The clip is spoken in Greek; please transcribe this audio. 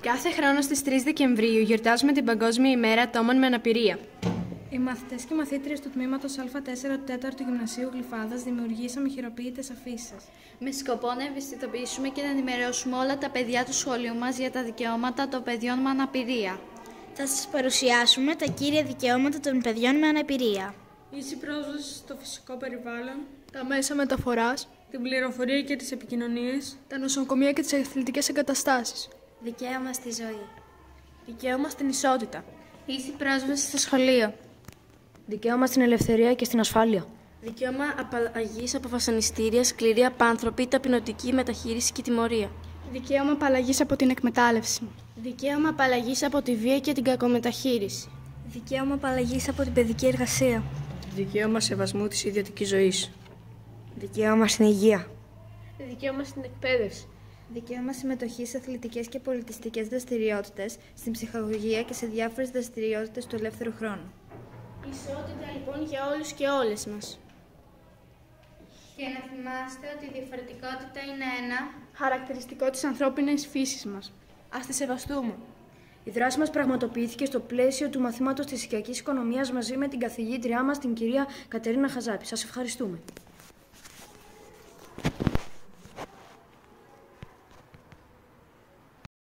Κάθε χρόνο στις 3 Δεκεμβρίου γιορτάζουμε την Παγκόσμια ημέρα ατόμων με αναπηρία. Οι μαθητές και μαθήτριες του τμήματος Α4 του 4ου Γυμνασίου Γλυφάδας δημιουργήσαμε χειροποίητες αφίσες. Με σκοπό να ευαισθητοποιήσουμε και να ενημερώσουμε όλα τα παιδιά του σχολείου μας για τα δικαιώματα των παιδιών με αναπηρία. Θα σας παρουσιάσουμε τα κύρια δικαιώματα των παιδιών με αναπηρία. Ίση πρόσβαση στο φυσικό περιβάλλον, Τα μέσα μεταφοράς, την πληροφορία και τις επικοινωνίες, τα νοσοκομεία και τις αθλητικές εγκαταστάσεις. Δικαίωμα στη ζωή. Δικαίωμα στην ισότητα. Ίση πρόσβαση στο σχολείο. Δικαίωμα στην ελευθερία και στην ασφάλεια. Δικαίωμα απαλλαγής από βασανιστήρια, σκληρή απάνθρωπη, ταπεινωτική μεταχείριση και τιμωρία. Δικαίωμα απαλλαγής από την εκμετάλλευση. Δικαίωμα απαλλαγής από τη βία και την κακομεταχείριση. Δικαίωμα απαλλαγής από την παιδική εργασία. Δικαίωμα σεβασμού της ιδιωτικής ζωής. Δικαίωμα στην υγεία. Δικαίωμα στην εκπαίδευση. Δικαίωμα συμμετοχή σε αθλητικές και πολιτιστικές δραστηριότητες, στην ψυχαγωγία και σε διάφορες δραστηριότητες του ελεύθερου χρόνου. Ισότητα λοιπόν για όλους και όλες μας. Και να θυμάστε ότι η διαφορετικότητα είναι ένα Χαρακτηριστικό της ανθρώπινης φύσης μας. Ας τη σεβαστούμε. Η δράση μας πραγματοποιήθηκε στο πλαίσιο του μαθήματος της οικιακής οικονομίας μαζί με την καθηγήτριά μας, την κυρία Κατερίνα Χαζάπη. Σας ευχαριστούμε.